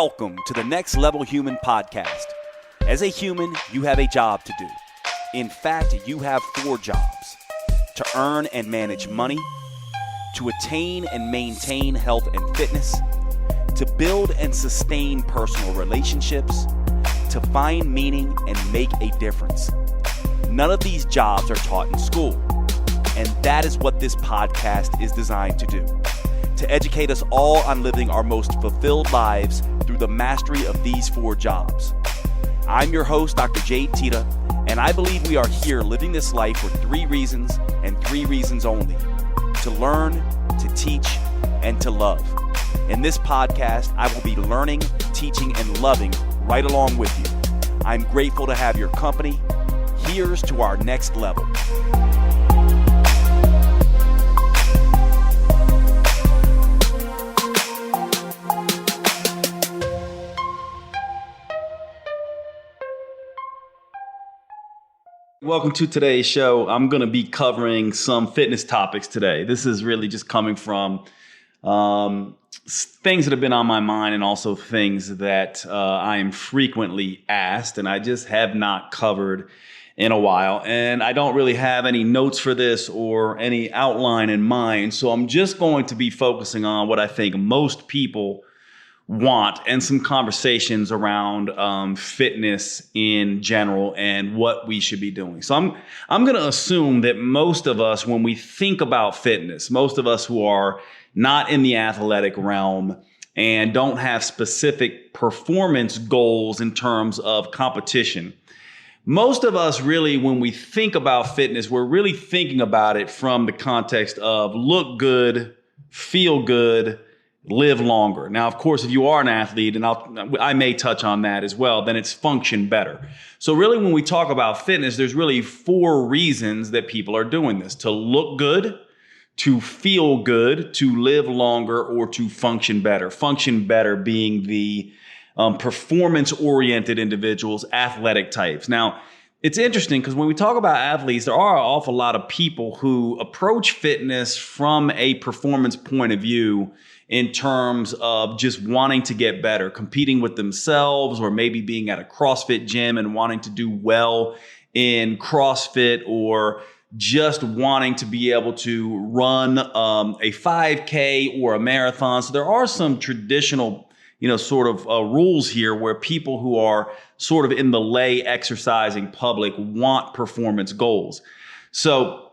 Welcome to the Next Level Human podcast. As a human, you have a job to do. In fact, you have 4 jobs: to earn and manage money, to attain and maintain health and fitness, to build and sustain personal relationships, to find meaning and make a difference. None of these jobs are taught in school, and that is what this podcast is designed to do. To educate us all on living our most fulfilled lives through the mastery of these 4 jobs. I'm your host, Dr. Jade, Teta, and I believe we are here living this life for 3 reasons and 3 reasons only: to learn, to teach, and to love. In this podcast, I will be learning, teaching, and loving right along with you. I'm grateful to have your company. Here's to our next level. Welcome to today's show. I'm going to be covering some fitness topics today. This is really just coming from things that have been on my mind and also things that I am frequently asked and I just have not covered in a while. And I don't really have any notes for this or any outline in mind. So I'm just going to be focusing on what I think most people want and some conversations around fitness in general and what we should be doing. So I'm going to assume that most of us, when we think about fitness, most of us who are not in the athletic realm and don't have specific performance goals in terms of competition, most of us really, when we think about fitness, we're really thinking about it from the context of look good, feel good, live longer. Now, of course, if you are an athlete, and I may touch on that as well, then it's function better. So really, when we talk about fitness, there's really 4 reasons that people are doing this: to look good, to feel good, to live longer, or to function better. Function better being the performance-oriented individuals, athletic types. Now, it's interesting because when we talk about athletes, there are an awful lot of people who approach fitness from a performance point of view in terms of just wanting to get better, competing with themselves, or maybe being at a CrossFit gym and wanting to do well in CrossFit, or just wanting to be able to run a 5K or a marathon. So there are some traditional rules here where people who are sort of in the lay exercising public want performance goals. So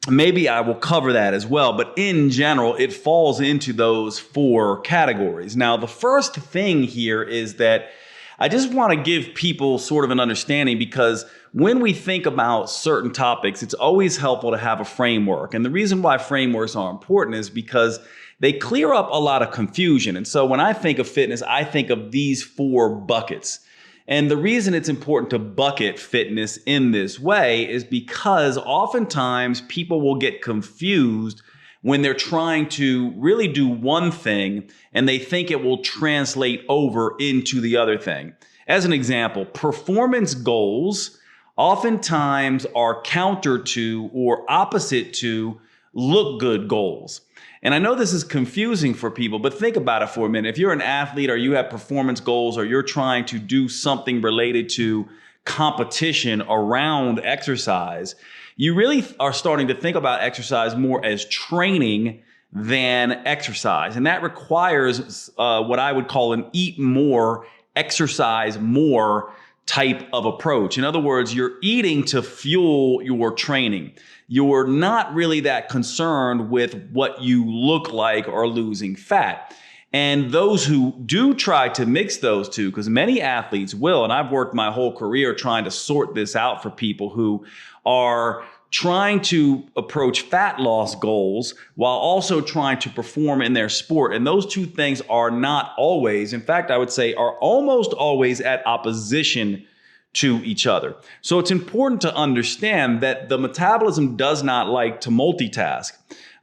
maybe I will cover that as well. But in general, it falls into those 4 categories. Now, the first thing here is that I just want to give people sort of an understanding, because when we think about certain topics, it's always helpful to have a framework. And the reason why frameworks are important is because they clear up a lot of confusion. And so when I think of fitness, I think of these 4 buckets. And the reason it's important to bucket fitness in this way is because oftentimes people will get confused when they're trying to really do one thing and they think it will translate over into the other thing. As an example, performance goals oftentimes are counter to or opposite to look good goals. And I know this is confusing for people, but think about it for a minute. If you're an athlete or you have performance goals or you're trying to do something related to competition around exercise, you really are starting to think about exercise more as training than exercise. And that requires what I would call an eat more, exercise more type of approach. In other words, you're eating to fuel your training. You're not really that concerned with what you look like or losing fat. And those who do try to mix those two, because many athletes will, and I've worked my whole career trying to sort this out for people who are trying to approach fat loss goals while also trying to perform in their sport. And those 2 things are not always, in fact, I would say are almost always at opposition to each other. So it's important to understand that the metabolism does not like to multitask.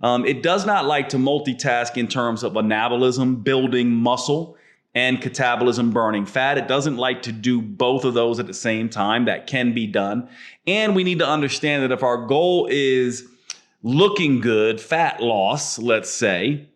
It does not like to multitask in terms of anabolism, building muscle, and catabolism, burning fat. It doesn't like to do both of those at the same time. That can be done. And we need to understand that if our goal is looking good, fat loss, let's say,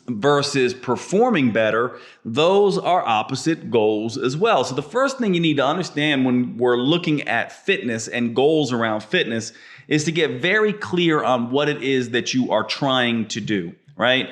versus performing better, those are opposite goals as well. So the first thing you need to understand when we're looking at fitness and goals around fitness is to get very clear on what it is that you are trying to do, right?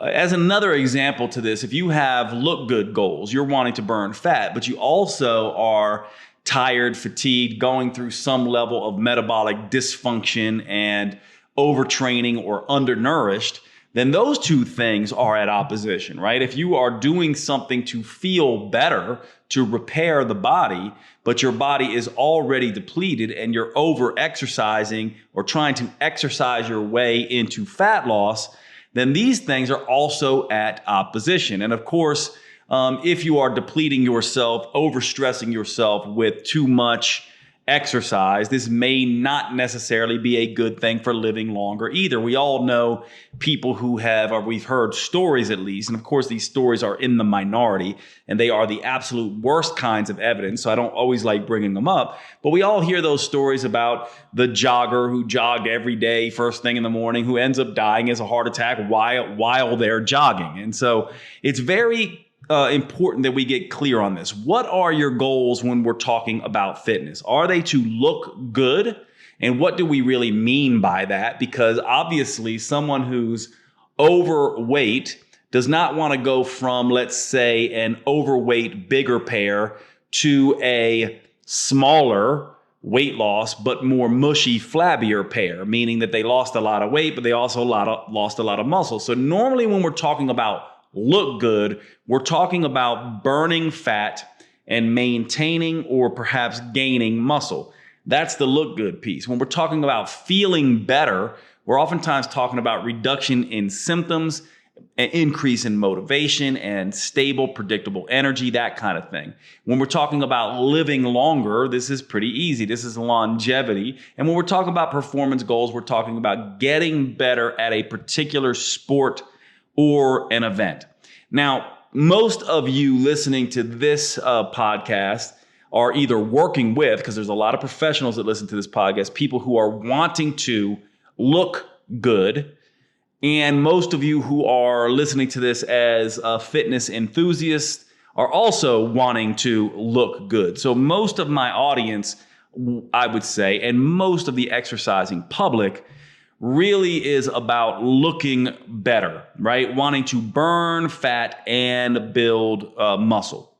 As another example to this, if you have look good goals, you're wanting to burn fat, but you also are tired, fatigued, going through some level of metabolic dysfunction and overtraining or undernourished, then those two things are at opposition, right? If you are doing something to feel better, to repair the body, but your body is already depleted and you're over exercising or trying to exercise your way into fat loss, then these things are also at opposition. And of course, if you are depleting yourself, overstressing yourself with too much exercise, this may not necessarily be a good thing for living longer either. We all know people who have, or we've heard stories at least, and of course these stories are in the minority and they are the absolute worst kinds of evidence, so I don't always like bringing them up, but we all hear those stories about the jogger who jogged every day first thing in the morning who ends up dying as a heart attack while they're jogging. And so it's very important that we get clear on this. What are your goals when we're talking about fitness? Are they to look good? And what do we really mean by that? Because obviously someone who's overweight does not want to go from, let's say, an overweight bigger pair to a smaller weight loss, but more mushy, flabbier pair, meaning that they lost a lot of weight, but they also lost a lot of muscle. So normally when we're talking about look good, we're talking about burning fat and maintaining or perhaps gaining muscle. That's the look good piece. When we're talking about feeling better, we're oftentimes talking about reduction in symptoms, an increase in motivation and stable, predictable energy, that kind of thing. When we're talking about living longer, this is pretty easy. This is longevity. And when we're talking about performance goals, we're talking about getting better at a particular sport or an event. Now, most of you listening to this podcast are either working with, because there's a lot of professionals that listen to this podcast, people who are wanting to look good. And most of you who are listening to this as fitness enthusiasts are also wanting to look good. So most of my audience, I would say, and most of the exercising public really is about looking better, right? Wanting to burn fat and build muscle.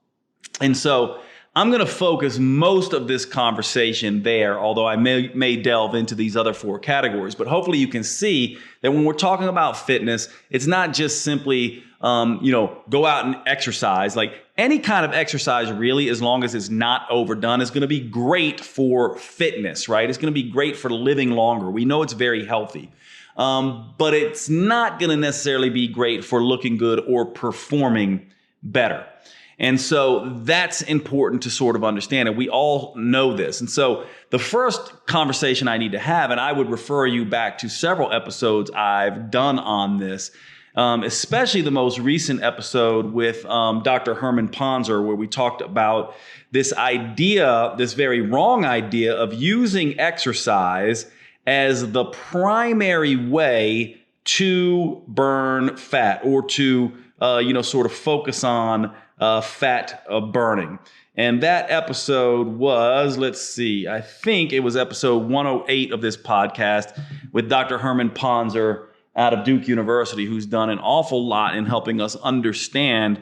And so I'm going to focus most of this conversation there, although I may delve into these other four categories. But hopefully you can see that when we're talking about fitness, it's not just simply, go out and exercise. Like any kind of exercise really, as long as it's not overdone, is going to be great for fitness, right? It's going to be great for living longer. We know it's very healthy. But it's not going to necessarily be great for looking good or performing better. And so that's important to sort of understand. And we all know this. And so the first conversation I need to have, and I would refer you back to several episodes I've done on this, especially the most recent episode with Dr. Herman Ponzer, where we talked about this idea, this very wrong idea of using exercise as the primary way to burn fat or to, sort of focus on fat burning. And that episode was, I think it was episode 108 of this podcast with Dr. Herman Ponzer out of Duke University, who's done an awful lot in helping us understand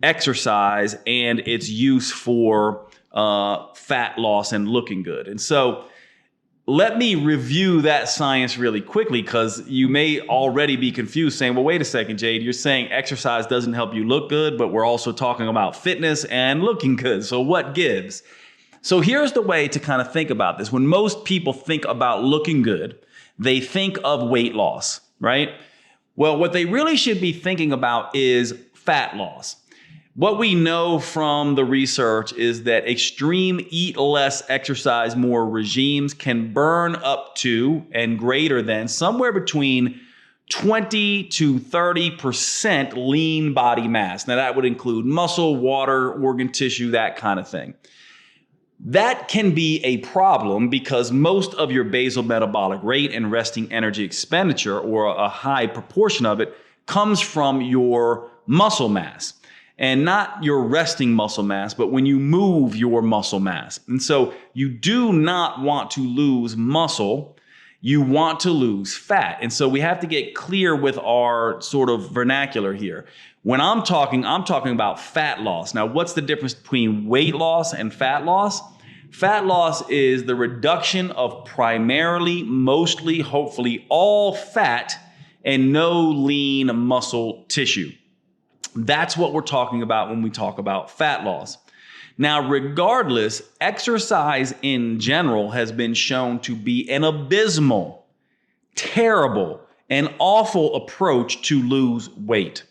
exercise and its use for fat loss and looking good. And so let me review that science really quickly, because you may already be confused saying, well, wait a second, Jade, you're saying exercise doesn't help you look good, but we're also talking about fitness and looking good. So what gives? So here's the way to kind of think about this. When most people think about looking good, they think of weight loss, right? Well, what they really should be thinking about is fat loss. What we know from the research is that extreme eat less, exercise more regimes can burn up to and greater than somewhere between 20 to 30% lean body mass. Now that would include muscle, water, organ tissue, that kind of thing. That can be a problem because most of your basal metabolic rate and resting energy expenditure, or a high proportion of it, comes from your muscle mass. And not your resting muscle mass, but when you move your muscle mass. And so you do not want to lose muscle. You want to lose fat. And so we have to get clear with our sort of vernacular here. When I'm talking about fat loss. Now, what's the difference between weight loss and fat loss? Fat loss is the reduction of primarily, mostly, hopefully all fat and no lean muscle tissue. That's what we're talking about when we talk about fat loss. Now, regardless, exercise in general has been shown to be an abysmal, terrible, and awful approach to lose weight.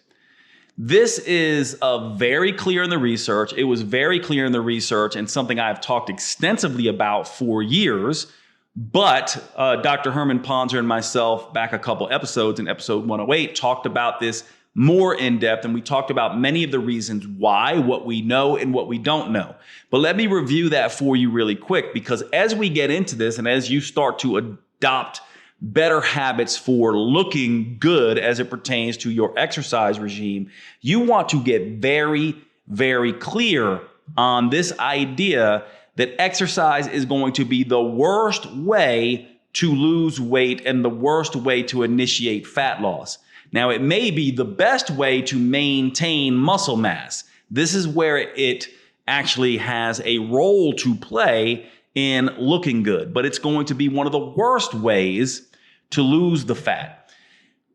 This is very clear in the research. It was very clear in the research and something I've talked extensively about for years. But Dr. Herman Ponzer and myself, back a couple episodes in episode 108, talked about this more in depth, and we talked about many of the reasons why, what we know and what we don't know. But let me review that for you really quick, because as we get into this and as you start to adopt better habits for looking good as it pertains to your exercise regime, you want to get very, very clear on this idea that exercise is going to be the worst way to lose weight and the worst way to initiate fat loss. Now, it may be the best way to maintain muscle mass. This is where it actually has a role to play in looking good, but it's going to be one of the worst ways to lose the fat.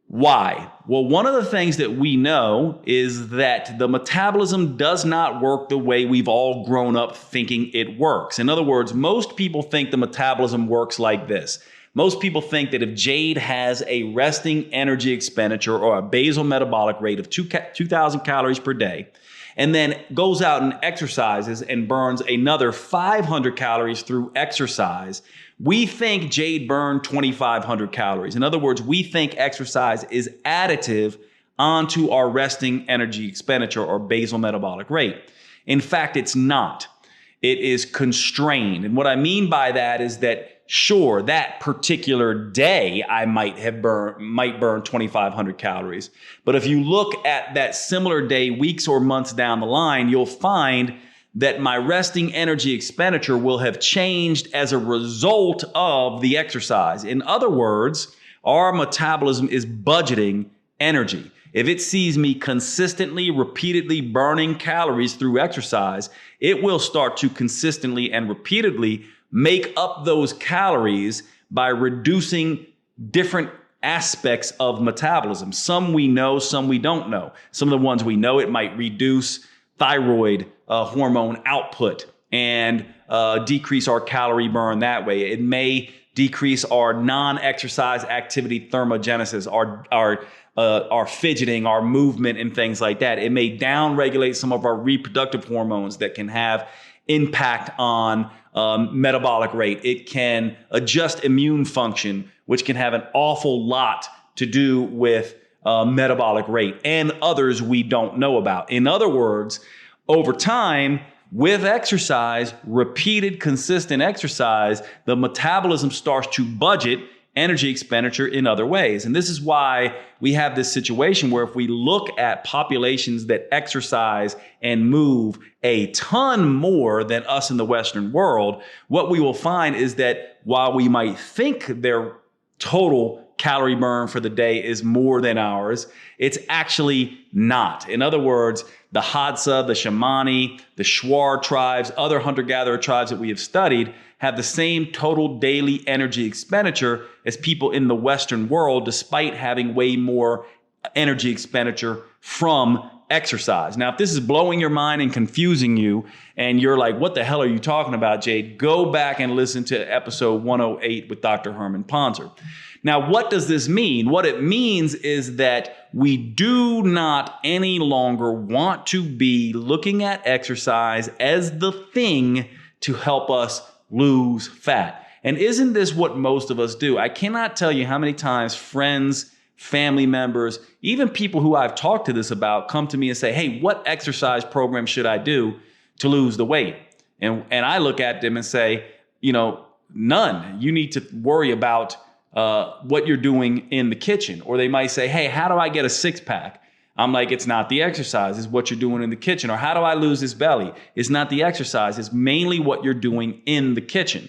Why? Well, one of the things that we know is that the metabolism does not work the way we've all grown up thinking it works. In other words, most people think the metabolism works like this. Most people think that if Jade has a resting energy expenditure or a basal metabolic rate of 2,000 calories per day, and then goes out and exercises and burns another 500 calories through exercise, we think Jade burned 2,500 calories. In other words, we think exercise is additive onto our resting energy expenditure or basal metabolic rate. In fact, it's not. It is constrained. And what I mean by that is that sure, that particular day I might burn 2,500 calories. But if you look at that similar day, weeks or months down the line, you'll find that my resting energy expenditure will have changed as a result of the exercise. In other words, our metabolism is budgeting energy. If it sees me consistently, repeatedly burning calories through exercise, it will start to consistently and repeatedly make up those calories by reducing different aspects of metabolism. Some we know, some we don't know. Some of the ones we know, it might reduce thyroid hormone output and decrease our calorie burn that way. It may decrease our non-exercise activity thermogenesis, our fidgeting, our movement, and things like that. It may downregulate some of our reproductive hormones that can have impact on metabolic rate. It can adjust immune function, which can have an awful lot to do with metabolic rate and others we don't know about. In other words, over time, with exercise, repeated, consistent exercise, the metabolism starts to budget energy expenditure in other ways. And this is why we have this situation where if we look at populations that exercise and move a ton more than us in the Western world, what we will find is that while we might think their total calorie burn for the day is more than ours, it's actually not. In other words, the Hadza, the Shamani, the Shuar tribes, other hunter-gatherer tribes that we have studied have the same total daily energy expenditure as people in the Western world, despite having way more energy expenditure from exercise. Now, if this is blowing your mind and confusing you, and you're like, what the hell are you talking about, Jade? Go back and listen to episode 108 with Dr. Herman Ponzer. Now, what does this mean? What it means is that we do not any longer want to be looking at exercise as the thing to help us lose fat. And isn't this what most of us do? I cannot tell you how many times friends, family members, even people who I've talked to this about come to me and say, hey, what exercise program should I do to lose the weight? And I look at them and say, none. You need to worry about what you're doing in the kitchen. Or they might say, hey, how do I get a six pack? I'm like, it's not the exercise, it's what you're doing in the kitchen. Or how do I lose this belly? It's not the exercise, it's mainly what you're doing in the kitchen.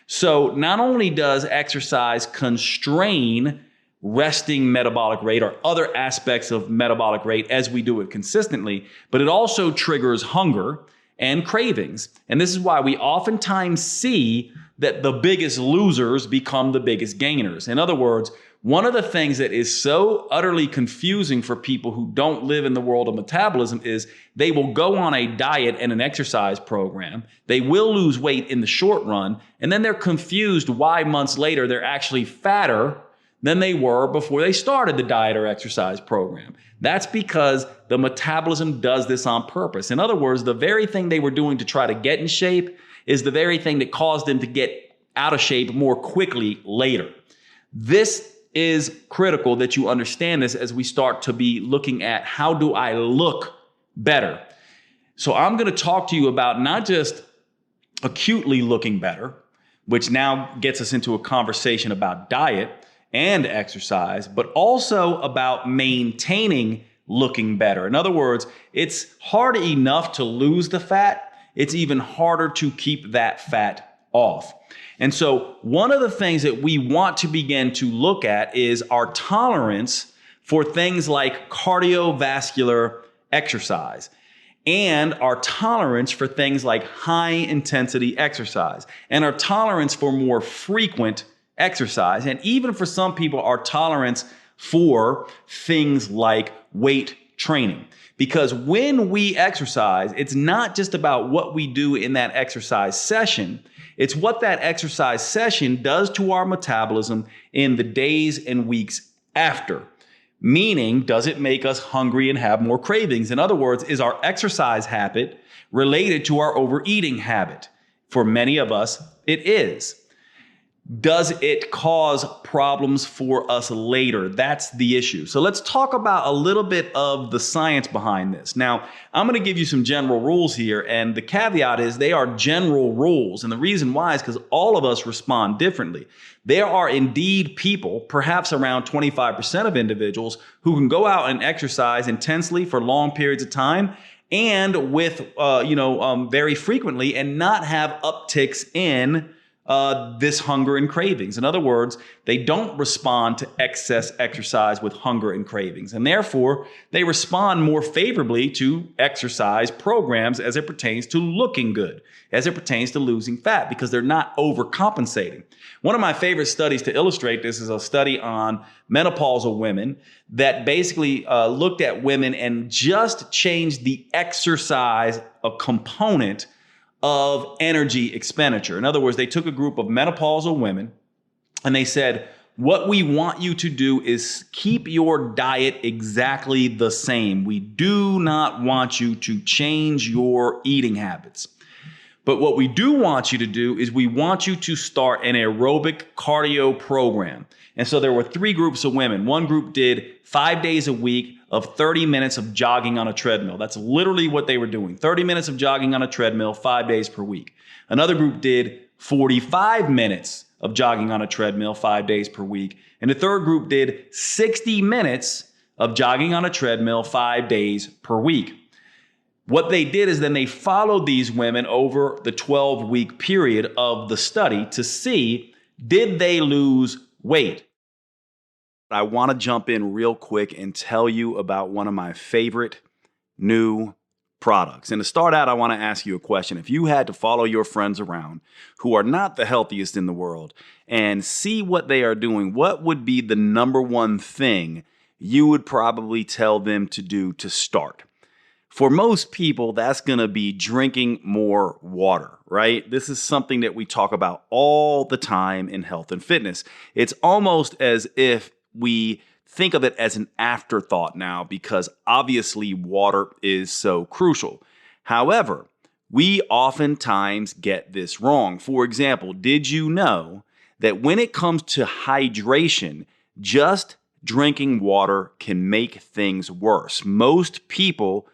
So not only does exercise constrain resting metabolic rate or other aspects of metabolic rate as we do it consistently, but it also triggers hunger and cravings. And this is why we oftentimes see that the biggest losers become the biggest gainers. In other words, one of the things that is so utterly confusing for people who don't live in the world of metabolism is they will go on a diet and an exercise program. They will lose weight in the short run, and then they're confused why months later they're actually fatter than they were before they started the diet or exercise program. That's because the metabolism does this on purpose. In other words, the very thing they were doing to try to get in shape is the very thing that caused them to get out of shape more quickly later. This is critical that you understand this as we start to be looking at how do I look better. So I'm going to talk to you about not just acutely looking better, which now gets us into a conversation about diet and exercise, but also about maintaining looking better. In other words, it's hard enough to lose the fat. It's even harder to keep that fat off. And so one of the things that we want to begin to look at is our tolerance for things like cardiovascular exercise and our tolerance for things like high intensity exercise and our tolerance for more frequent exercise. And even for some people, our tolerance for things like weight training. Because when we exercise, it's not just about what we do in that exercise session. It's what that exercise session does to our metabolism in the days and weeks after. Meaning, does it make us hungry and have more cravings? In other words, is our exercise habit related to our overeating habit? For many of us, it is. Does it cause problems for us later? That's the issue. So let's talk about a little bit of the science behind this. Now, I'm going to give you some general rules here, and the caveat is they are general rules. And the reason why is because all of us respond differently. There are indeed people, perhaps around 25% of individuals, who can go out and exercise intensely for long periods of time and with, very frequently and not have upticks in this hunger and cravings. In other words, they don't respond to excess exercise with hunger and cravings. And therefore, they respond more favorably to exercise programs as it pertains to looking good, as it pertains to losing fat, because they're not overcompensating. One of my favorite studies to illustrate this is a study on menopausal women that basically looked at women and just changed the exercise component of energy expenditure. In other words, they took a group of menopausal women and they said, what we want you to do is keep your diet exactly the same. We do not want you to change your eating habits. But what we do want you to do is we want you to start an aerobic cardio program. And so there were three groups of women. One group did 5 days a week of 30 minutes of jogging on a treadmill. That's literally what they were doing. 30 minutes of jogging on a treadmill, 5 days per week. Another group did 45 minutes of jogging on a treadmill, 5 days per week. And the third group did 60 minutes of jogging on a treadmill, 5 days per week. What they did is then they followed these women over the 12-week period of the study to see, did they lose weight? I want to jump in real quick and tell you about one of my favorite new products. And to start out, I want to ask you a question. If you had to follow your friends around who are not the healthiest in the world and see what they are doing, what would be the number one thing you would probably tell them to do to start? For most people, that's going to be drinking more water, right? This is something that we talk about all the time in health and fitness. It's almost as if we think of it as an afterthought now because obviously water is so crucial. However, we oftentimes get this wrong. For example, did you know that when it comes to hydration, just drinking water can make things worse? Most people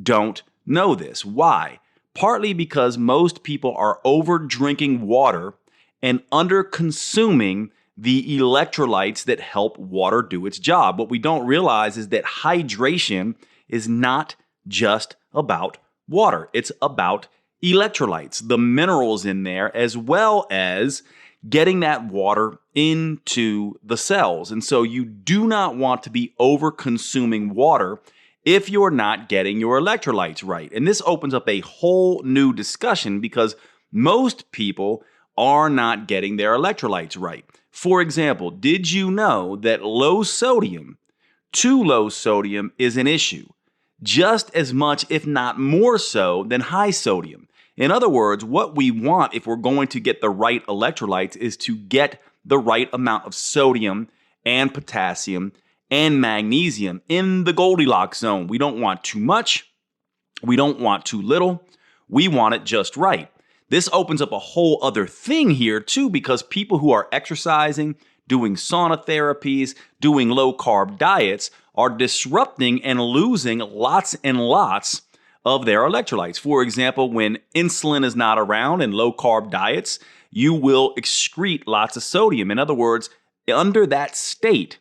don't know this. Why? Partly because most people are over drinking water and under consuming the electrolytes that help water do its job. What we don't realize is that hydration is not just about water. It's about electrolytes, the minerals in there, as well as getting that water into the cells. And so you do not want to be over consuming water if you're not getting your electrolytes right. And this opens up a whole new discussion because most people are not getting their electrolytes right. For example, did you know that too low sodium is an issue? Just as much, if not more so, than high sodium. In other words, what we want if we're going to get the right electrolytes is to get the right amount of sodium and potassium and magnesium in the Goldilocks zone. We don't want too much. We don't want too little. We want it just right. This opens up a whole other thing here too, because people who are exercising, doing sauna therapies, doing low carb diets are disrupting and losing lots and lots of their electrolytes. For example, when insulin is not around in low carb diets, you will excrete lots of sodium. In other words, under that state,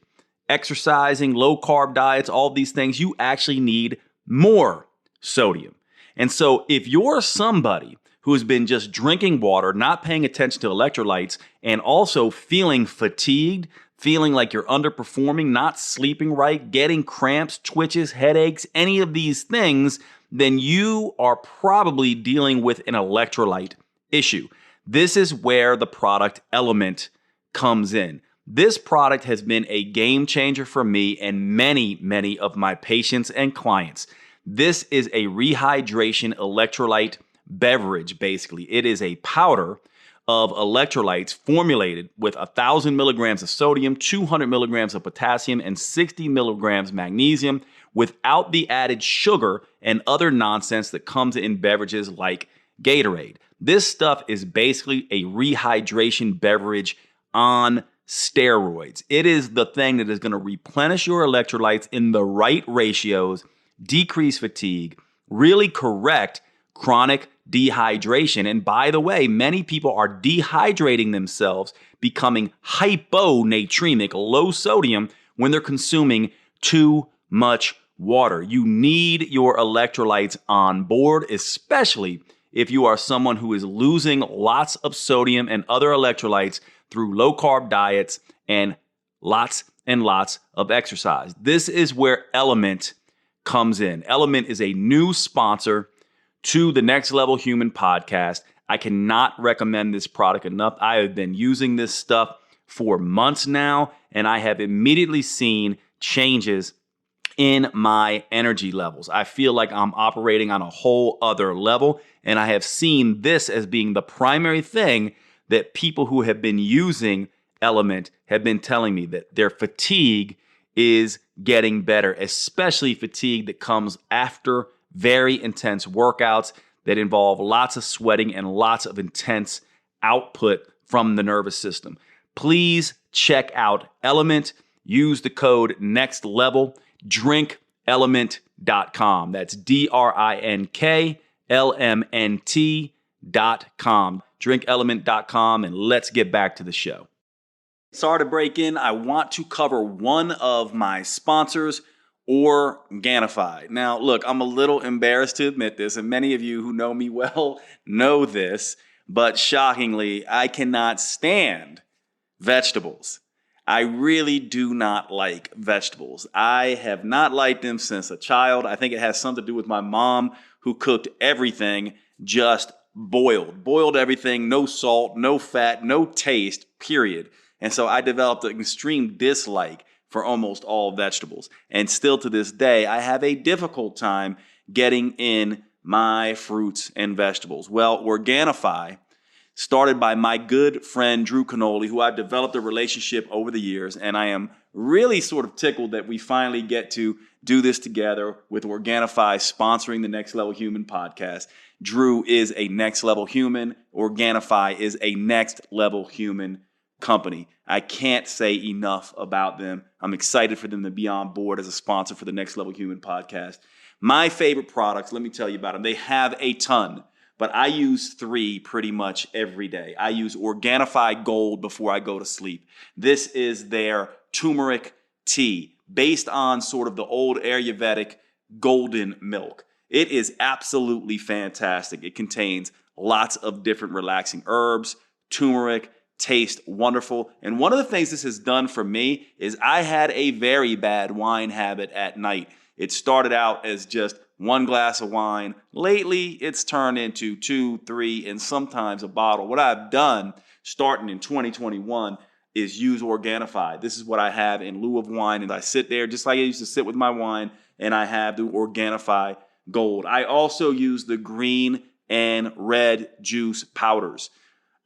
exercising, low carb diets, all these things, you actually need more sodium. And so if you're somebody who has been just drinking water, not paying attention to electrolytes, and also feeling fatigued, feeling like you're underperforming, not sleeping right, getting cramps, twitches, headaches, any of these things, then you are probably dealing with an electrolyte issue. This is where the product Element comes in. This product has been a game changer for me and many, many of my patients and clients. This is a rehydration electrolyte beverage, basically. It is a powder of electrolytes formulated with 1,000 milligrams of sodium, 200 milligrams of potassium, and 60 milligrams magnesium without the added sugar and other nonsense that comes in beverages like Gatorade. This stuff is basically a rehydration beverage on steroids. It is the thing that is going to replenish your electrolytes in the right ratios, decrease fatigue, really correct chronic dehydration. And by the way, many people are dehydrating themselves, becoming hyponatremic, low sodium, when they're consuming too much water. You need your electrolytes on board, especially if you are someone who is losing lots of sodium and other electrolytes through low carb diets and lots of exercise. This is where Element comes in. Element is a new sponsor to the Next Level Human podcast. I cannot recommend this product enough. I have been using this stuff for months now, and I have immediately seen changes in my energy levels. I feel like I'm operating on a whole other level, and I have seen this as being the primary thing that people who have been using Element have been telling me, that their fatigue is getting better, especially fatigue that comes after very intense workouts that involve lots of sweating and lots of intense output from the nervous system. Please check out Element. Use the code NEXTLEVEL. DrinkElement.com. That's DrinkLMNT.com. DrinkElement.com, and let's get back to the show. Sorry to break in. I want to cover one of my sponsors, Organifi. Now, look, I'm a little embarrassed to admit this, and many of you who know me well know this, but shockingly, I cannot stand vegetables. I really do not like vegetables. I have not liked them since a child. I think it has something to do with my mom, who cooked everything just boiled everything, no salt, no fat, no taste, period. And so I developed an extreme dislike for almost all vegetables. And still to this day, I have a difficult time getting in my fruits and vegetables. Well, Organifi, started by my good friend Drew Canoli, who I've developed a relationship over the years, and I am really sort of tickled that we finally get to do this together with Organifi sponsoring the Next Level Human podcast. Drew is a Next Level Human. Organifi is a Next Level Human company. I can't say enough about them. I'm excited for them to be on board as a sponsor for the Next Level Human podcast. My favorite products, let me tell you about them. They have a ton, but I use 3 pretty much every day. I use Organifi Gold before I go to sleep. This is their turmeric tea based on sort of the old Ayurvedic golden milk. It is absolutely fantastic. It contains lots of different relaxing herbs, turmeric, taste wonderful. And one of the things this has done for me is I had a very bad wine habit at night. It started out as just 1 glass of wine. Lately, it's turned into 2, 3, and sometimes a bottle. What I've done starting in 2021 is use Organifi. This is what I have in lieu of wine. And I sit there just like I used to sit with my wine, and I have the Organifi Gold. I also use the green and red juice powders.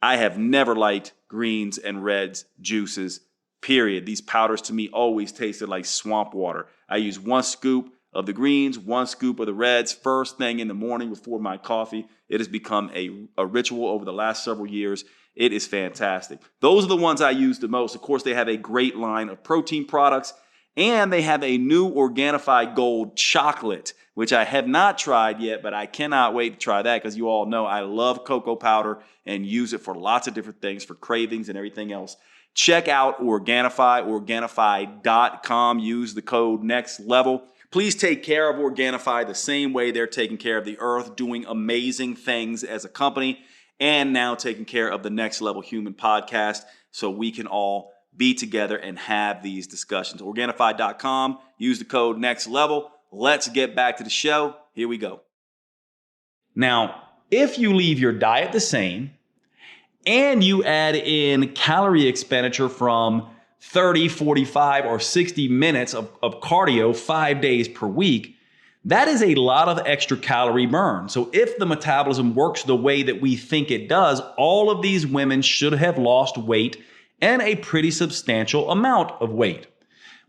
I have never liked greens and reds juices, period. These powders to me always tasted like swamp water. I use 1 scoop of the greens, 1 scoop of the reds first thing in the morning before my coffee. It has become a ritual over the last several years. It is fantastic. Those are the ones I use the most. Of course, they have a great line of protein products, and they have a new Organifi Gold chocolate, which I have not tried yet, but I cannot wait to try that because you all know I love cocoa powder and use it for lots of different things, for cravings and everything else. Check out Organifi, Organifi.com. Use the code NEXTLEVEL. Please take care of Organifi the same way they're taking care of the earth, doing amazing things as a company, and now taking care of the Next Level Human podcast so we can all be together and have these discussions. Organifi.com. Use the code NEXTLEVEL. Let's get back to the show. Here we go. Now, if you leave your diet the same and you add in calorie expenditure from 30, 45, or 60 minutes of cardio 5 days per week, that is a lot of extra calorie burn. So if the metabolism works the way that we think it does, all of these women should have lost weight and a pretty substantial amount of weight.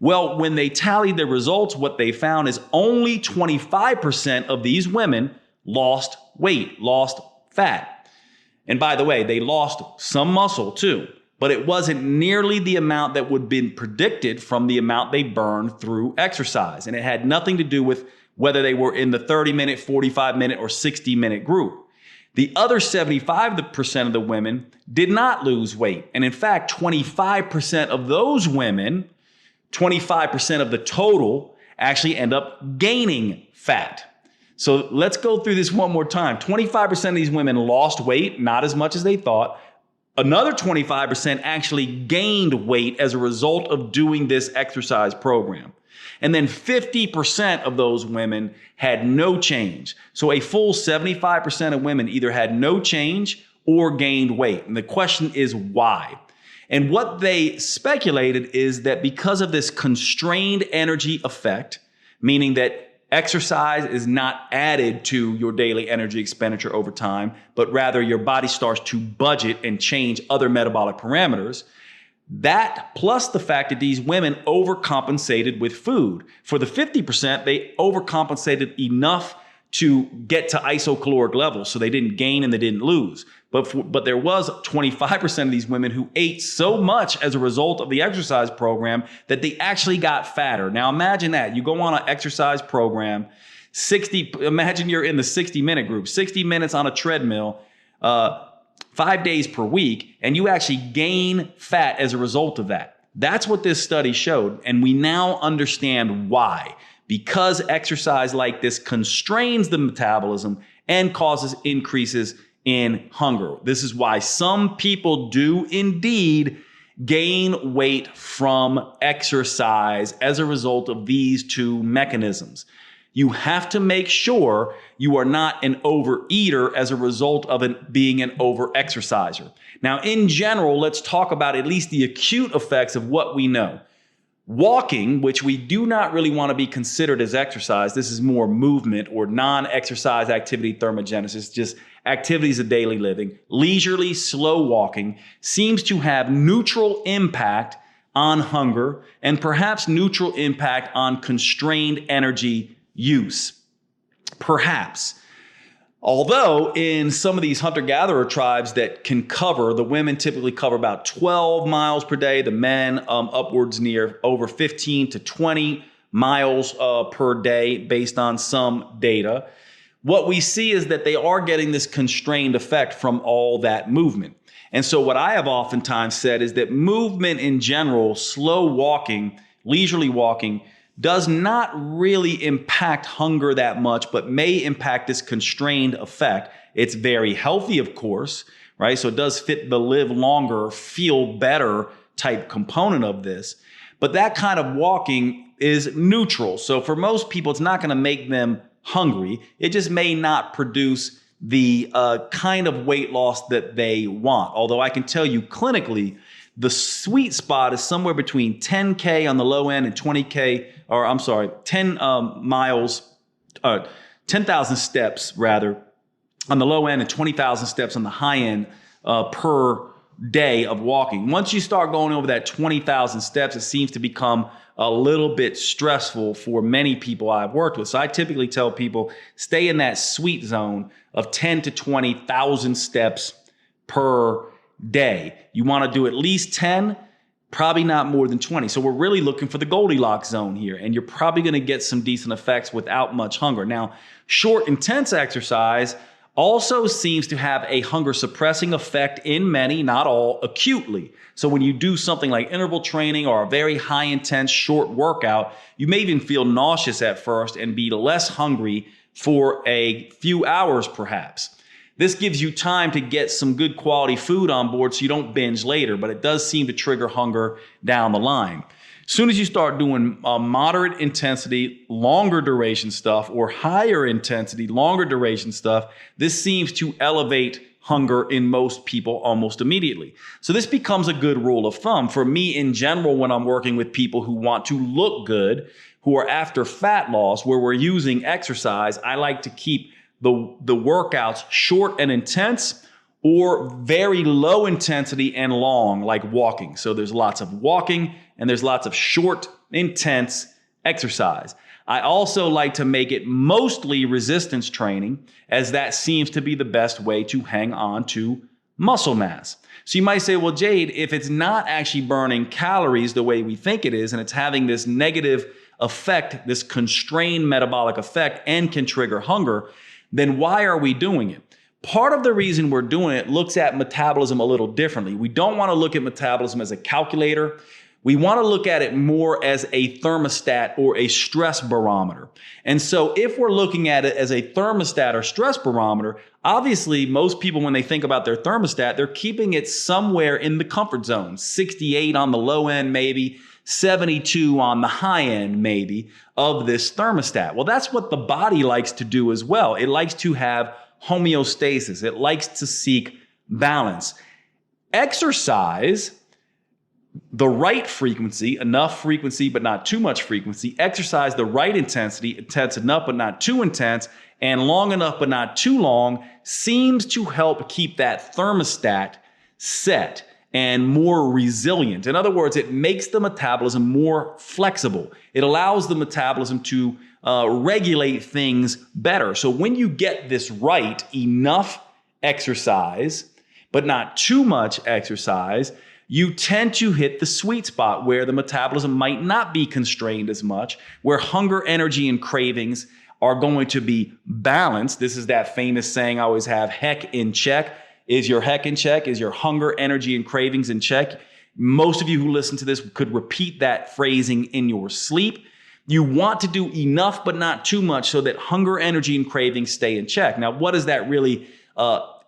Well, when they tallied their results, what they found is only 25% of these women lost weight, lost fat. And by the way, they lost some muscle too, but it wasn't nearly the amount that would have been predicted from the amount they burned through exercise. And it had nothing to do with whether they were in the 30-minute, 45-minute, or 60-minute group. The other 75% of the women did not lose weight. And in fact, 25% of those women, 25% of the total, actually end up gaining fat. So let's go through this one more time. 25% of these women lost weight, not as much as they thought. Another 25% actually gained weight as a result of doing this exercise program. And then 50% of those women had no change. So a full 75% of women either had no change or gained weight. And the question is why? And what they speculated is that because of this constrained energy effect, meaning that exercise is not added to your daily energy expenditure over time, but rather your body starts to budget and change other metabolic parameters. That plus the fact that these women overcompensated with food. For the 50%, they overcompensated enough to get to isocaloric levels, so they didn't gain and they didn't lose. But there was 25% of these women who ate so much as a result of the exercise program that they actually got fatter. Now imagine that. You go on an exercise program, imagine you're in the 60-minute group, 60 minutes on a treadmill, 5 days per week, and you actually gain fat as a result of that. That's what this study showed, and we now understand why. Because exercise like this constrains the metabolism and causes increases in hunger. This is why some people do indeed gain weight from exercise as a result of these two mechanisms. You have to make sure you are not an overeater as a result of being an over-exerciser. Now, in general, let's talk about at least the acute effects of what we know. Walking, which we do not really want to be considered as exercise, this is more movement or non-exercise activity thermogenesis, just activities of daily living. Leisurely, slow walking seems to have neutral impact on hunger and perhaps neutral impact on constrained energy use. Perhaps. Although in some of these hunter-gatherer tribes that can cover, the women typically cover about 12 miles per day, the men upwards near over 15 to 20 miles per day based on some data. what we see is that they are getting this constrained effect from all that movement. And so what I have oftentimes said is that movement in general, slow walking, leisurely walking, does not really impact hunger that much, but may impact this constrained effect. It's very healthy, of course, right? So it does fit the live longer, feel better type component of this. But that kind of walking is neutral. So for most people, it's not going to make them hungry. It just may not produce the kind of weight loss that they want. Although I can tell you clinically, the sweet spot is somewhere between 10K on the low end and 20K, or I'm sorry, 10,000 steps rather on the low end and 20,000 steps on the high end per day of walking. Once you start going over that 20,000 steps, it seems to become a little bit stressful for many people I've worked with. So I typically tell people stay in that sweet zone of 10 to 20,000 steps per day. You want to do at least 10, probably not more than 20. So we're really looking for the Goldilocks zone here, and you're probably going to get some decent effects without much hunger. Now, short, intense exercise also seems to have a hunger suppressing effect in many, not all, acutely. So when you do something like interval training or a very high intense short workout, you may even feel nauseous at first and be less hungry for a few hours perhaps. This gives you time to get some good quality food on board so you don't binge later, but it does seem to trigger hunger down the line. As soon as you start doing moderate intensity, longer duration stuff, or higher intensity, longer duration stuff, this seems to elevate hunger in most people almost immediately. So this becomes a good rule of thumb for me in general when I'm working with people who want to look good, who are after fat loss, where we're using exercise. I like to keep the workouts short and intense, or very low intensity and long, like walking. So there's lots of walking and there's lots of short, intense exercise. I also like to make it mostly resistance training, as that seems to be the best way to hang on to muscle mass. So you might say, well, Jade, if it's not actually burning calories the way we think it is, and it's having this negative effect, this constrained metabolic effect, and can trigger hunger, then why are we doing it? Part of the reason we're doing it looks at metabolism a little differently. We don't want to look at metabolism as a calculator. We want to look at it more as a thermostat or a stress barometer. And so if we're looking at it as a thermostat or stress barometer, obviously most people, when they think about their thermostat, they're keeping it somewhere in the comfort zone, 68 on the low end, maybe 72 on the high end, maybe, of this thermostat. Well, that's what the body likes to do as well. It likes to have homeostasis. It likes to seek balance. Exercise, the right frequency, enough frequency but not too much frequency, exercise the right intensity, intense enough but not too intense, and long enough but not too long, seems to help keep that thermostat set and more resilient. In other words, it makes the metabolism more flexible. It allows the metabolism to regulate things better. So when you get this right, enough exercise, but not too much exercise, you tend to hit the sweet spot where the metabolism might not be constrained as much, where hunger, energy, and cravings are going to be balanced. This is that famous saying I always have, heck in check. Is your heck in check? Is your hunger, energy, and cravings in check? Most of you who listen to this could repeat that phrasing in your sleep. You want to do enough but not too much so that hunger, energy, and cravings stay in check. Now, what is that really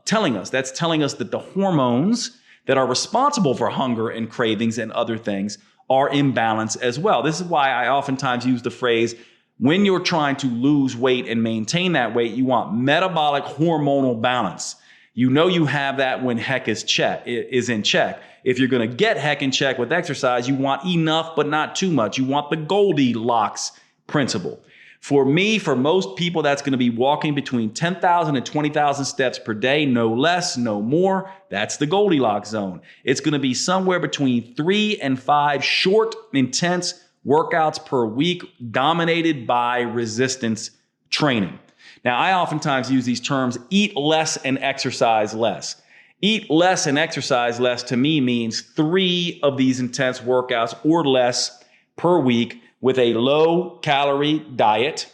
telling us? That's telling us that the hormones that are responsible for hunger and cravings and other things are in balance as well. This is why I oftentimes use the phrase, when you're trying to lose weight and maintain that weight, you want metabolic hormonal balance. You know you have that when heck is in check. If you're going to get heck in check with exercise, you want enough but not too much. You want the Goldilocks principle. For me, for most people, that's going to be walking between 10,000 and 20,000 steps per day, no less, no more. That's the Goldilocks zone. It's going to be somewhere between 3 and 5 short, intense workouts per week, dominated by resistance training. Now, I oftentimes use these terms, eat less and exercise less. Eat less and exercise less to me means 3 of these intense workouts or less per week with a low calorie diet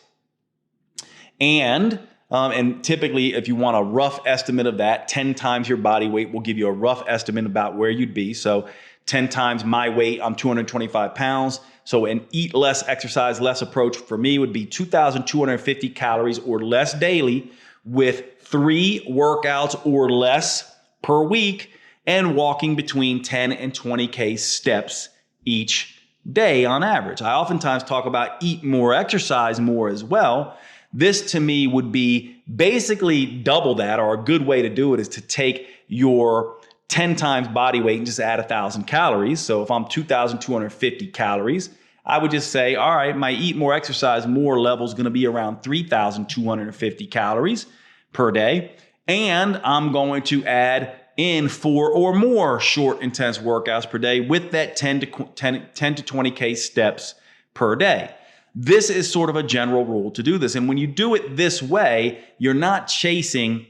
and And typically, if you want a rough estimate of that, 10 times your body weight will give you a rough estimate about where you'd be. So 10 times my weight, I'm 225 pounds. So an eat less, exercise less approach for me would be 2,250 calories or less daily with 3 workouts or less per week and walking between 10 and 20K steps each day on average. I oftentimes talk about eat more, exercise more as well. This to me would be basically double that, or a good way to do it is to take your 10 times body weight and just add 1,000 calories. So if I'm 2,250 calories, I would just say, all right, my eat more, exercise more level is going to be around 3,250 calories per day. And I'm going to add in 4 or more short, intense workouts per day with that 10 to 20K steps per day. This is sort of a general rule to do this. And when you do it this way, you're not chasing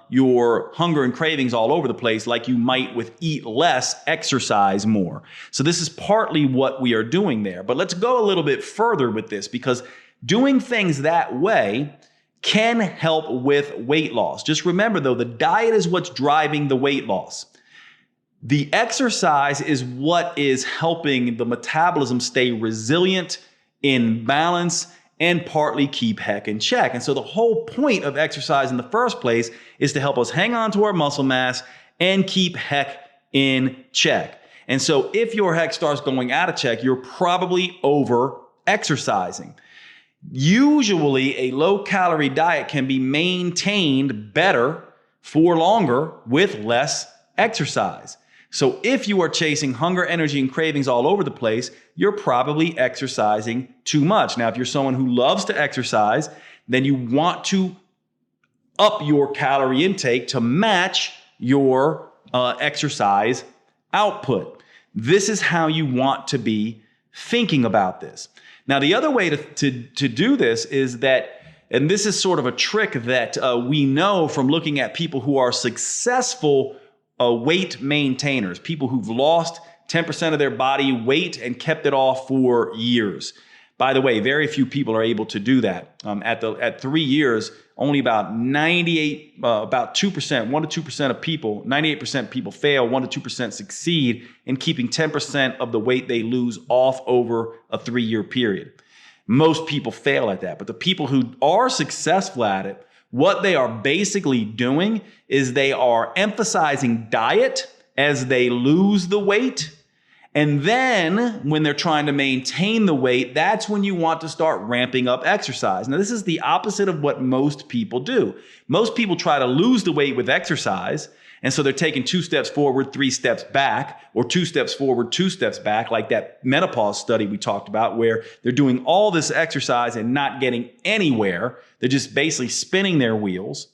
your hunger and cravings all over the place like you might with eat less, exercise more. So this is partly what we are doing there. But let's go a little bit further with this, because doing things that way can help with weight loss. Just remember though, the diet is what's driving the weight loss. The exercise is what is helping the metabolism stay resilient, in balance, and partly keep heck in check. And so the whole point of exercise in the first place is to help us hang on to our muscle mass and keep heck in check. And so if your heck starts going out of check, you're probably over exercising. Usually a low calorie diet can be maintained better for longer with less exercise. So if you are chasing hunger, energy, and cravings all over the place, you're probably exercising too much. Now, if you're someone who loves to exercise, then you want to up your calorie intake to match your exercise output. This is how you want to be thinking about this. Now, the other way to do this is that, and this is sort of a trick that we know from looking at people who are successful weight maintainers, people who've lost 10% of their body weight and kept it off for years. By the way, very few people are able to do that. At 3 years, only about 2%, 1% to 2% of people, 98% of people fail, 1% to 2% succeed in keeping 10% of the weight they lose off over a 3-year period. Most people fail at that, but the people who are successful at it, what they are basically doing is they are emphasizing diet as they lose the weight. And then when they're trying to maintain the weight, that's when you want to start ramping up exercise. Now, this is the opposite of what most people do. Most people try to lose the weight with exercise. And so they're taking 2 steps forward, 3 steps back, or 2 steps forward, 2 steps back, like that menopause study we talked about, where they're doing all this exercise and not getting anywhere. They're just basically spinning their wheels.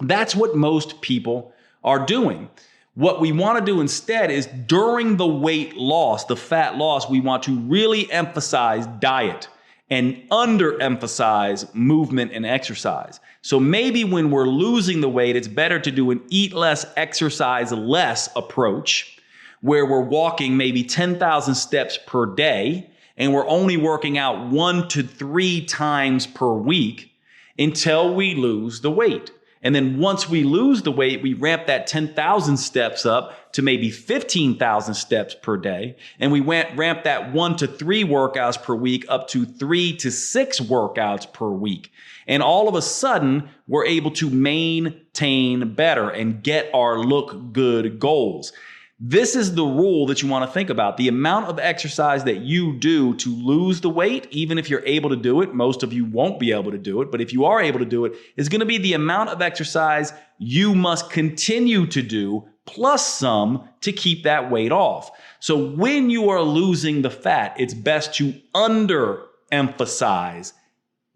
That's what most people are doing. What we want to do instead is during the weight loss, the fat loss, we want to really emphasize diet and underemphasize movement and exercise. So maybe when we're losing the weight, it's better to do an eat less, exercise less approach, where we're walking maybe 10,000 steps per day and we're only working out 1 to 3 times per week until we lose the weight. And then once we lose the weight, we ramp that 10,000 steps up to maybe 15,000 steps per day. And we ramp that 1 to 3 workouts per week up to 3 to 6 workouts per week. And all of a sudden, we're able to maintain better and get our look good goals. This is the rule that you want to think about. The amount of exercise that you do to lose the weight, even if you're able to do it, most of you won't be able to do it, but if you are able to do it, is going to be the amount of exercise you must continue to do, plus some, to keep that weight off. So when you are losing the fat, it's best to underemphasize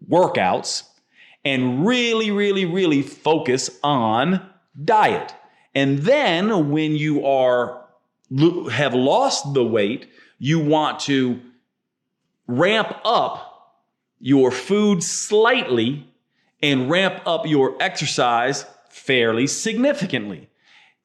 workouts and really, really, really focus on diet. And then when you have lost the weight, you want to ramp up your food slightly and ramp up your exercise fairly significantly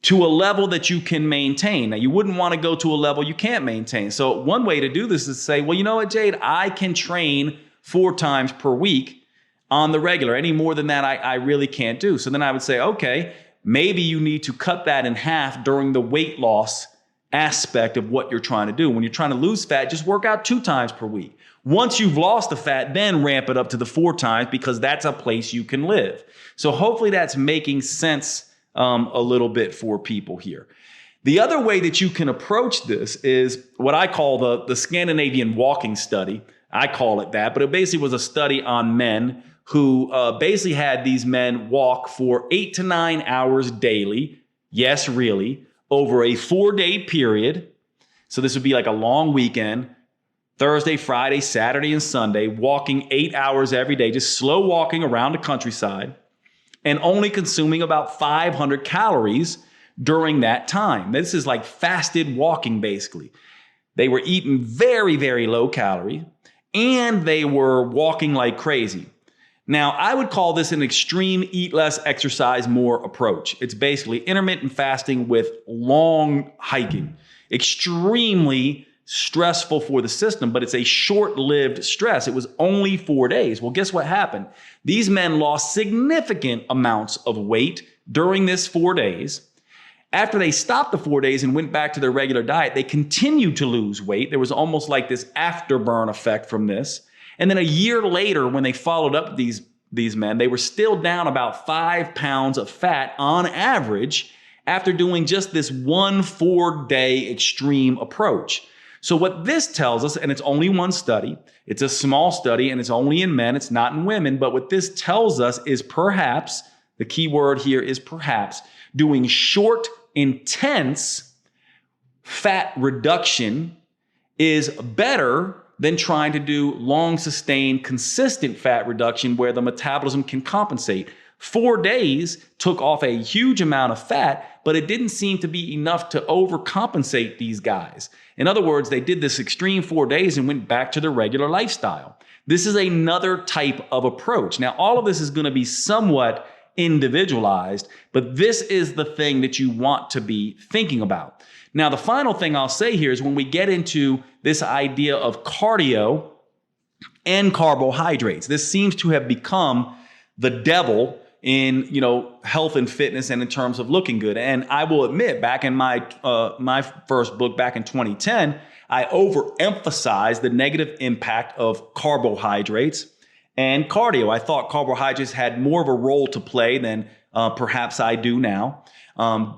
to a level that you can maintain. Now, you wouldn't want to go to a level you can't maintain. So one way to do this is to say, well, you know what, Jade, I can train 4 times per week. on the regular. Any more than that, I really can't do. So then I would say, okay, maybe you need to cut that in half during the weight loss aspect of what you're trying to do. When you're trying to lose fat, just work out 2 times per week. Once you've lost the fat, then ramp it up to the 4 times, because that's a place you can live. So hopefully that's making sense a little bit for people here. The other way that you can approach this is what I call the Scandinavian walking study. I call it that, but it basically was a study on men who basically had these men walk for 8 to 9 hours daily. Yes, really, over a 4-day period. So this would be like a long weekend, Thursday, Friday, Saturday, and Sunday, walking 8 hours every day, just slow walking around the countryside and only consuming about 500 calories during that time. This is like fasted walking, basically. They were eating very, very low calorie, and they were walking like crazy. Now, I would call this an extreme eat less, exercise more approach. It's basically intermittent fasting with long hiking. Extremely stressful for the system, but it's a short-lived stress. It was only 4 days. Well, guess what happened? These men lost significant amounts of weight during this 4 days. After they stopped the 4 days and went back to their regular diet, they continued to lose weight. There was almost like this afterburn effect from this. And then a year later, when they followed up these men, they were still down about 5 pounds of fat on average after doing just this 1 4-day extreme approach. So what this tells us, and it's only one study, it's a small study and it's only in men, it's not in women, but what this tells us is perhaps, the key word here is perhaps, doing short, intense fat reduction is better than trying to do long, sustained, consistent fat reduction where the metabolism can compensate. 4 days took off a huge amount of fat, but it didn't seem to be enough to overcompensate these guys. In other words, they did this extreme 4 days and went back to their regular lifestyle. This is another type of approach. Now, all of this is going to be somewhat individualized, but this is the thing that you want to be thinking about. Now, the final thing I'll say here is when we get into this idea of cardio and carbohydrates, this seems to have become the devil in, health and fitness and in terms of looking good. And I will admit, back in my first book back in 2010, I overemphasized the negative impact of carbohydrates and cardio. I thought carbohydrates had more of a role to play than perhaps I do now,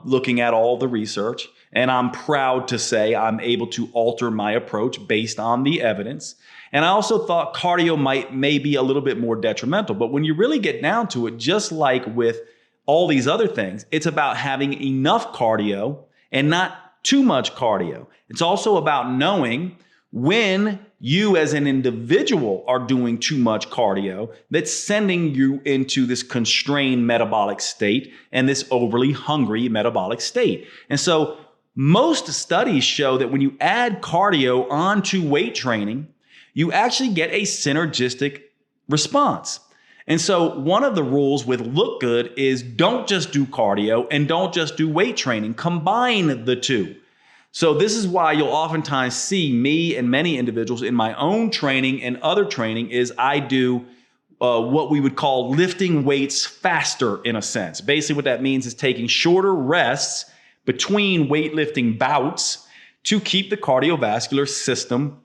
looking at all the research. And I'm proud to say I'm able to alter my approach based on the evidence. And I also thought cardio may be a little bit more detrimental. But when you really get down to it, just like with all these other things, it's about having enough cardio and not too much cardio. It's also about knowing when you as an individual are doing too much cardio that's sending you into this constrained metabolic state and this overly hungry metabolic state. And so most studies show that when you add cardio onto weight training, you actually get a synergistic response. And so one of the rules with Look Good is don't just do cardio and don't just do weight training. Combine the two. So this is why you'll oftentimes see me and many individuals in my own training and other training is I do what we would call lifting weights faster in a sense. Basically what that means is taking shorter rests between weightlifting bouts to keep the cardiovascular system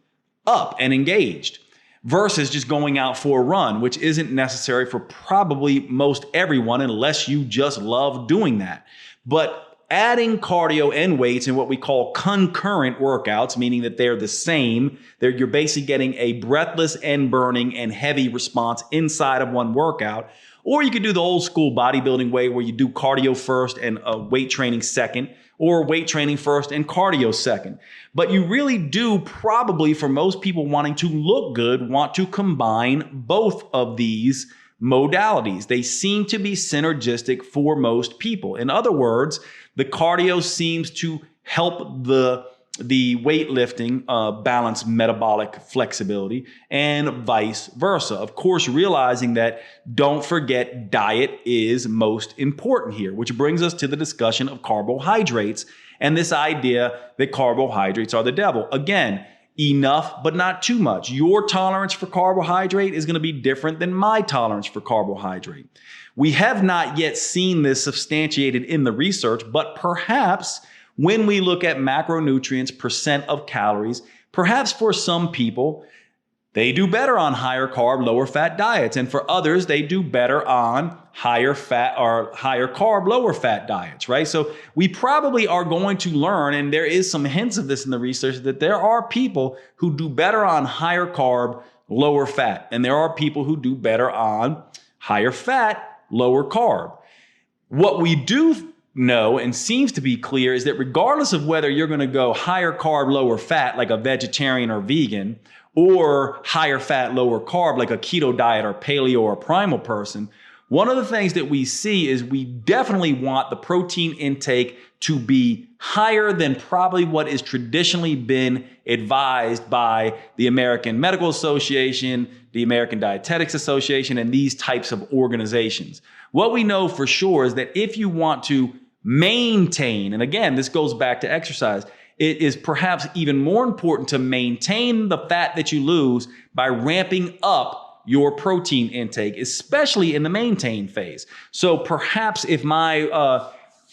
up and engaged versus just going out for a run, which isn't necessary for probably most everyone unless you just love doing that. But adding cardio and weights in what we call concurrent workouts, meaning that they're the same, you're basically getting a breathless and burning and heavy response inside of one workout. Or you could do the old school bodybuilding way where you do cardio first and weight training second, or weight training first and cardio second. But you really do probably, for most people wanting to look good, want to combine both of these modalities. They seem to be synergistic for most people. In other words, the cardio seems to help the weightlifting balance metabolic flexibility and vice versa. Of course, realizing that don't forget diet is most important here, which brings us to the discussion of carbohydrates and this idea that carbohydrates are the devil. Again, enough, but not too much. Your tolerance for carbohydrate is going to be different than my tolerance for carbohydrate. We have not yet seen this substantiated in the research, but perhaps when we look at macronutrients, percent of calories, perhaps for some people, they do better on higher carb, lower fat diets. And for others, they do better on higher fat or higher carb, lower fat diets, right? So we probably are going to learn, and there is some hints of this in the research, that there are people who do better on higher carb, lower fat. And there are people who do better on higher fat, lower carb. What we do know and seems to be clear is that regardless of whether you're going to go higher carb, lower fat, like a vegetarian or vegan, or higher fat, lower carb, like a keto diet or paleo or primal person, one of the things that we see is we definitely want the protein intake to be higher than probably what is traditionally been advised by the American Medical Association, the American Dietetics Association, and these types of organizations. What we know for sure is that if you want to maintain, and again, this goes back to exercise, it is perhaps even more important to maintain the fat that you lose by ramping up your protein intake, especially in the maintain phase. So perhaps if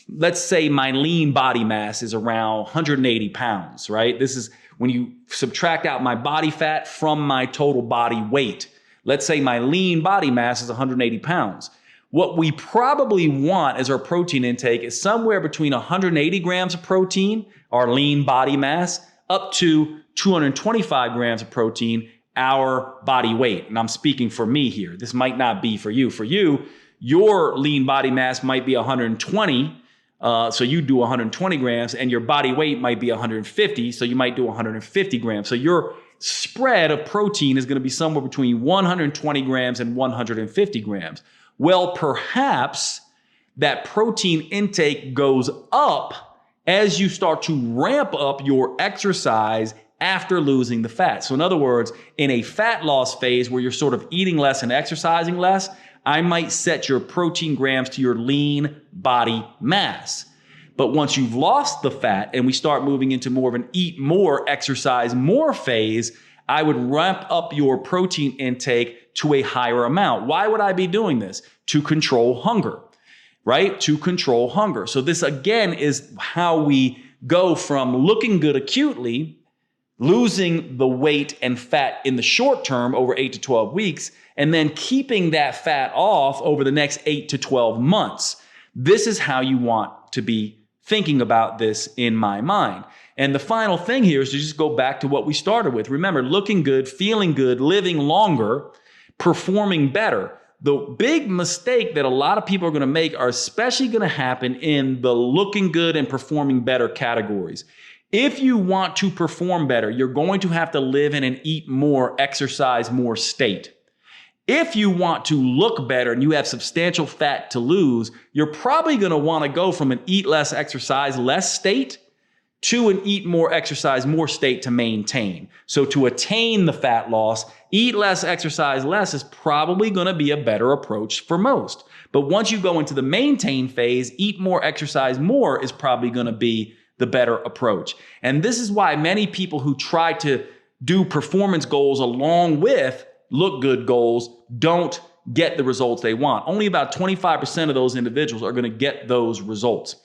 let's say my lean body mass is around 180 pounds, right? This is when you subtract out my body fat from my total body weight. Let's say my lean body mass is 180 pounds. What we probably want as our protein intake is somewhere between 180 grams of protein, our lean body mass, up to 225 grams of protein, our body weight. And I'm speaking for me here. This might not be for you. For you, your lean body mass might be 120. So you do 120 grams, and your body weight might be 150. So you might do 150 grams. So your spread of protein is going to be somewhere between 120 grams and 150 grams. Well, perhaps that protein intake goes up as you start to ramp up your exercise after losing the fat. So in other words, in a fat loss phase where you're sort of eating less and exercising less, I might set your protein grams to your lean body mass. But once you've lost the fat and we start moving into more of an eat more, exercise more phase, I would ramp up your protein intake to a higher amount. Why would I be doing this? To control hunger, right? To control hunger. So this again is how we go from looking good acutely, losing the weight and fat in the short term over 8 to 12 weeks, and then keeping that fat off over the next 8 to 12 months. This is how you want to be thinking about this in my mind. And the final thing here is to just go back to what we started with. Remember, looking good, feeling good, living longer, performing better. The big mistake that a lot of people are going to make are especially going to happen in the looking good and performing better categories. If you want to perform better, you're going to have to live in an eat more, exercise more state. If you want to look better and you have substantial fat to lose, you're probably going to want to go from an eat less, exercise less state to an eat more, exercise more state to maintain. So to attain the fat loss, eat less, exercise less is probably going to be a better approach for most. But once you go into the maintain phase, eat more, exercise more is probably going to be the better approach. And this is why many people who try to do performance goals along with look good goals don't get the results they want. Only about 25% of those individuals are going to get those results.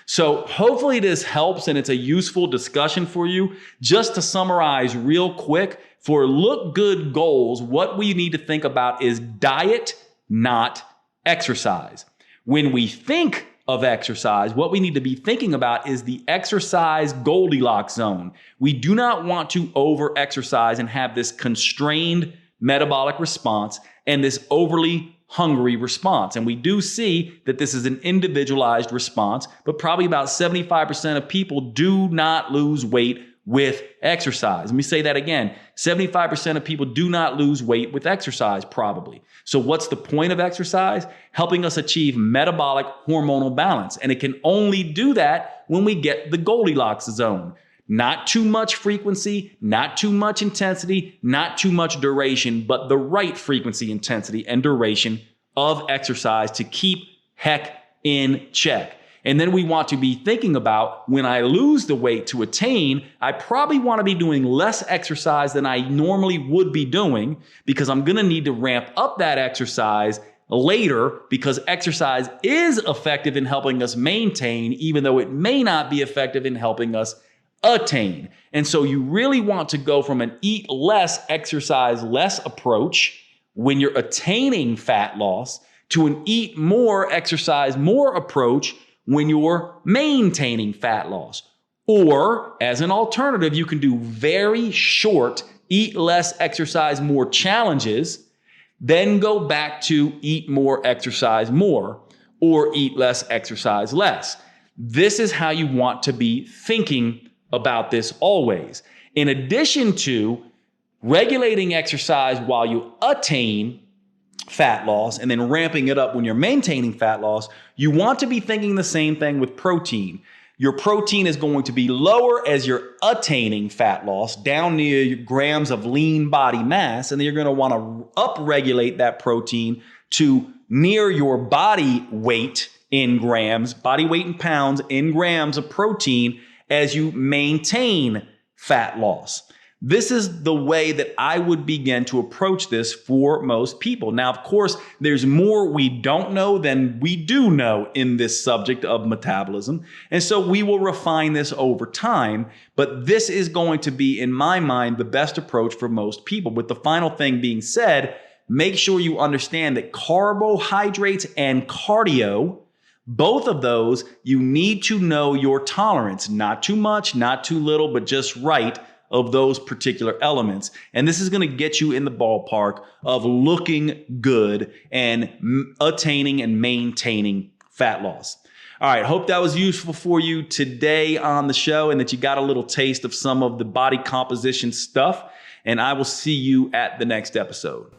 So hopefully this helps and it's a useful discussion for you. Just to summarize real quick, for look good goals, what we need to think about is diet, not exercise. When we think of exercise, what we need to be thinking about is the exercise Goldilocks zone. We do not want to over-exercise and have this constrained metabolic response and this overly hungry response. And we do see that this is an individualized response, but probably about 75% of people do not lose weight with exercise. Let me say that again. 75% of people do not lose weight with exercise, probably. So what's the point of exercise? Helping us achieve metabolic hormonal balance. And it can only do that when we get the Goldilocks zone. Not too much frequency, not too much intensity, not too much duration, but the right frequency, intensity, and duration of exercise to keep heck in check. And then we want to be thinking about, when I lose the weight to attain, I probably want to be doing less exercise than I normally would be doing, because I'm going to need to ramp up that exercise later, because exercise is effective in helping us maintain, even though it may not be effective in helping us attain. And so you really want to go from an eat less, exercise less approach when you're attaining fat loss to an eat more, exercise more approach when you're maintaining fat loss. Or as an alternative, you can do very short, eat less, exercise more challenges, then go back to eat more, exercise more, or eat less, exercise less. This is how you want to be thinking about this always. In addition to regulating exercise while you attain fat loss and then ramping it up when you're maintaining fat loss, you want to be thinking the same thing with protein. Your protein is going to be lower as you're attaining fat loss, down near your grams of lean body mass, and then you're going to want to upregulate that protein to near your body weight in grams, body weight in pounds in grams of protein as you maintain fat loss. This is the way that I would begin to approach this for most people. Now, of course, there's more we don't know than we do know in this subject of metabolism. And so we will refine this over time. But this is going to be, in my mind, the best approach for most people. With the final thing being said, make sure you understand that carbohydrates and cardio, both of those, you need to know your tolerance. Not too much, not too little, but just right of those particular elements. And this is going to get you in the ballpark of looking good and attaining and maintaining fat loss. All right, hope that was useful for you today on the show and that you got a little taste of some of the body composition stuff. And I will see you at the next episode.